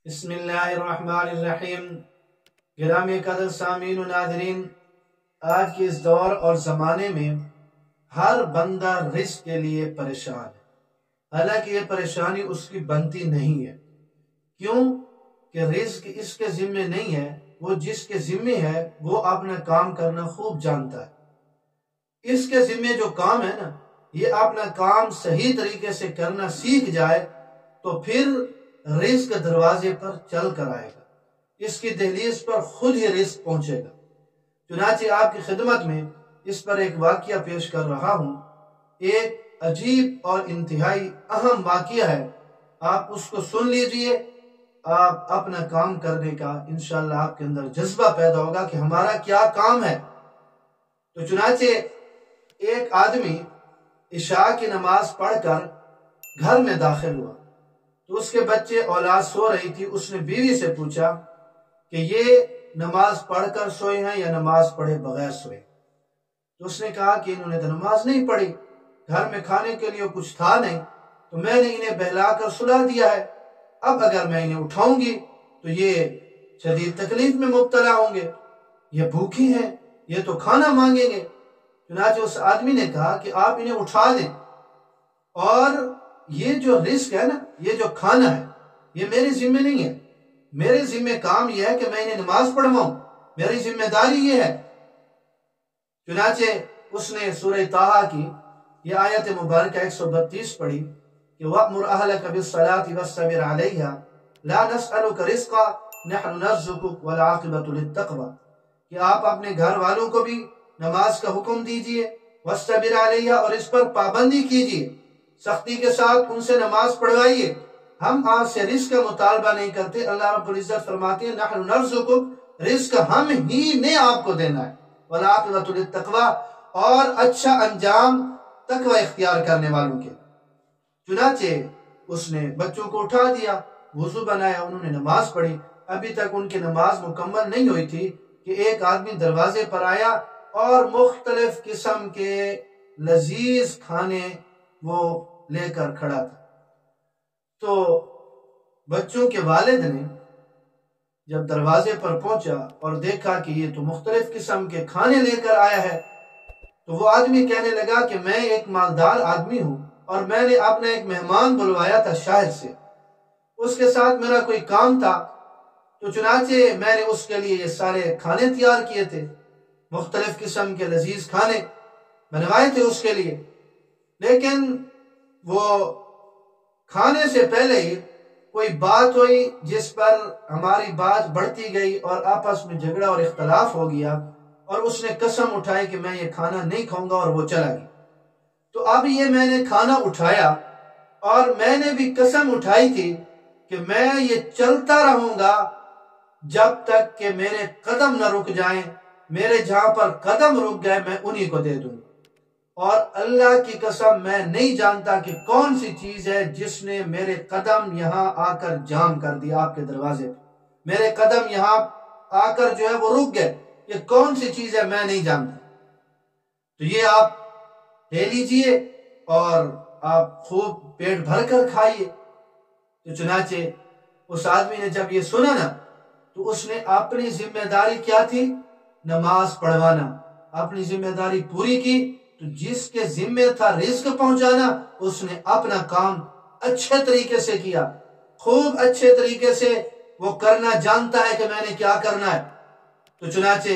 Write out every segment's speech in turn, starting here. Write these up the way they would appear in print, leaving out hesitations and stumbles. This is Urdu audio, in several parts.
بسم اللہ الرحمن الرحیم۔ گرامی قدر سامعین و ناظرین، آج کے اس دور اور زمانے میں ہر بندہ رزق کے لیے پریشان ہے، حالانکہ یہ پریشانی اس کی بنتی نہیں ہے۔ کیوں کہ رزق اس کے ذمے نہیں ہے، وہ جس کے ذمے ہے وہ اپنا کام کرنا خوب جانتا ہے۔ اس کے ذمے جو کام ہے نا، یہ اپنا کام صحیح طریقے سے کرنا سیکھ جائے تو پھر رزق دروازے پر چل کر آئے گا، اس کی دہلیز پر خود ہی رزق پہنچے گا۔ چنانچہ آپ کی خدمت میں اس پر ایک واقعہ پیش کر رہا ہوں۔ ایک عجیب اور انتہائی اہم واقعہ ہے، آپ اس کو سن لیجئے، آپ اپنا کام کرنے کا انشاءاللہ آپ کے اندر جذبہ پیدا ہوگا کہ ہمارا کیا کام ہے۔ تو چنانچہ ایک آدمی عشاء کی نماز پڑھ کر گھر میں داخل ہوا، تو اس کے بچے اولاد سو رہی تھی۔ اس نے بیوی سے پوچھا کہ یہ نماز پڑھ کر سوئے ہیں یا نماز پڑھے بغیر سوئے؟ تو اس نے کہا کہ انہوں نے تو نماز نہیں پڑھی، گھر میں کھانے کے لیے کچھ تھا نہیں، تو میں نے انہیں بہلا کر سلا دیا ہے۔ اب اگر میں انہیں اٹھاؤں گی تو یہ شدید تکلیف میں مبتلا ہوں گے، یہ بھوکے ہیں، یہ تو کھانا مانگیں گے۔ چنانچہ اس آدمی نے کہا کہ آپ انہیں اٹھا دیں، اور یہ جو رزق ہے نا، یہ جو کھانا ہے، یہ میرے ذمہ نہیں ہے۔ میرے ذمہ کام یہ ہے کہ میں انہیں نماز پڑھواؤں، میری ذمہ داری یہ ہے۔ چنانچہ اس نے سورہ طٰہٰ کی یہ آیت مبارکہ 132 پڑھی کہ وَأْمُرْ أَهْلَكَ بِالصَّلَاةِ وَاسْتَبِرْ عَلَيْهَا لَا نَسْأَلُكَ رِزْقًا نَحْنُ نَرْزُقُكَ وَالْعَاقِبَةُ لِلتَّقْوَىٰ، کہ آپ اپنے گھر والوں کو بھی نماز کا حکم دیجئے، وَاسْتَبِرْ عَلَيْهَا، اور اس پر پابندی کیجئے، سختی کے ساتھ ان سے نماز پڑھوائیے۔ ہم آپ سے رزق کا مطالبہ نہیں کرتے، اللہ رب العزت فرماتے ہیں نحن نرزقک، رزق ہم ہی نے آپ کو دینا ہے، والعاقبۃ للتقویٰ، اور اچھا انجام تقوی اختیار کرنے والوں کے۔ چنانچہ اس نے بچوں کو اٹھا دیا، وضو بنایا، انہوں نے نماز پڑھی۔ ابھی تک ان کی نماز مکمل نہیں ہوئی تھی کہ ایک آدمی دروازے پر آیا اور مختلف قسم کے لذیذ کھانے وہ لے کر کھڑا تھا۔ تو بچوں کے والد نے جب دروازے پر پہنچا اور دیکھا کہ یہ تو مختلف قسم کے کھانے لے کر آیا ہے، تو وہ آدمی کہنے لگا کہ میں ایک مالدار آدمی ہوں اور میں نے اپنا ایک مہمان بلوایا تھا شہر سے، اس کے ساتھ میرا کوئی کام تھا، تو چنانچہ میں نے اس کے لیے یہ سارے کھانے تیار کیے تھے، مختلف قسم کے لذیذ کھانے بنوائے تھے اس کے لیے۔ لیکن وہ کھانے سے پہلے ہی کوئی بات ہوئی جس پر ہماری بات بڑھتی گئی اور آپس میں جھگڑا اور اختلاف ہو گیا، اور اس نے قسم اٹھائی کہ میں یہ کھانا نہیں کھاؤں گا، اور وہ چلا گیا۔ تو اب یہ میں نے کھانا اٹھایا، اور میں نے بھی قسم اٹھائی تھی کہ میں یہ چلتا رہوں گا جب تک کہ میرے قدم نہ رک جائیں، میرے جہاں پر قدم رک گئے میں انہی کو دے دوں۔ اور اللہ کی قسم میں نہیں جانتا کہ کون سی چیز ہے جس نے میرے قدم یہاں آ کر جام کر دیا آپ کے دروازے پہ، میرے قدم یہاں آ کر جو ہے وہ رک گئے، یہ کون سی چیز ہے میں نہیں جانتا۔ تو یہ آپ لے لیجئے اور آپ خوب پیٹ بھر کر کھائیے۔ تو چنانچہ اس آدمی نے جب یہ سنا نا، تو اس نے اپنی ذمہ داری کیا تھی؟ نماز پڑھوانا، اپنی ذمہ داری پوری کی۔ تو جس کے ذمہ تھا رزق پہنچانا، اس نے اپنا کام اچھے طریقے سے کیا، خوب اچھے طریقے سے وہ کرنا جانتا ہے کہ میں نے کیا کرنا ہے۔ تو چنانچہ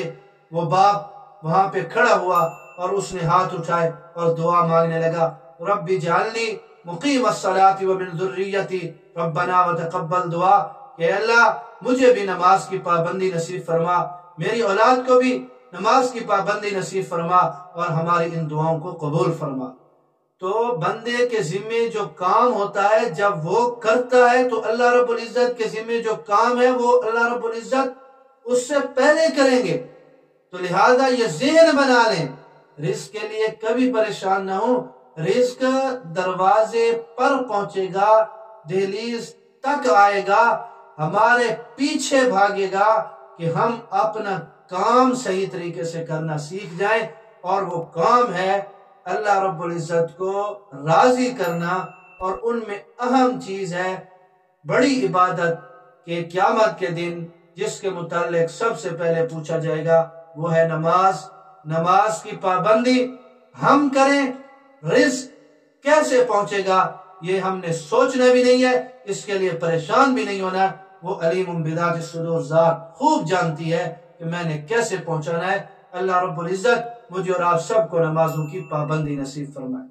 وہ باپ وہاں پہ کھڑا ہوا اور اس نے ہاتھ اٹھائے اور دعا مانگنے لگا، رب اجعلنی مقیم الصلاۃ ومن ذریتی ربنا وتقبل دعا، کہ اللہ مجھے بھی نماز کی پابندی نصیب فرما، میری اولاد کو بھی نماز کی پابندی نصیب فرما، اور ہماری ان دعاؤں کو قبول فرما۔ تو بندے کے ذمے جو کام ہوتا ہے جب وہ کرتا ہے تو اللہ رب العزت کے ذمے جو کام ہے وہ اللہ رب العزت اس سے پہلے کریں گے۔ تو لہذا یہ ذہن بنا لیں، رزق کے لیے کبھی پریشان نہ ہو، رزق دروازے پر پہنچے گا، دہلیز تک آئے گا، ہمارے پیچھے بھاگے گا کہ ہم اپنا کام صحیح طریقے سے کرنا سیکھ جائیں، اور وہ کام ہے اللہ رب العزت کو راضی کرنا، اور ان میں اہم چیز ہے، بڑی عبادت کہ قیامت کے دن جس کے متعلق سب سے پہلے پوچھا جائے گا وہ ہے نماز۔ نماز کی پابندی ہم کریں، رزق کیسے پہنچے گا یہ ہم نے سوچنا بھی نہیں ہے، اس کے لیے پریشان بھی نہیں ہونا۔ وہ علیم بذات الصدور ذات خوب جانتی ہے کہ میں نے کیسے پہنچانا ہے۔ اللہ رب العزت مجھے اور آپ سب کو نمازوں کی پابندی نصیب فرمائے۔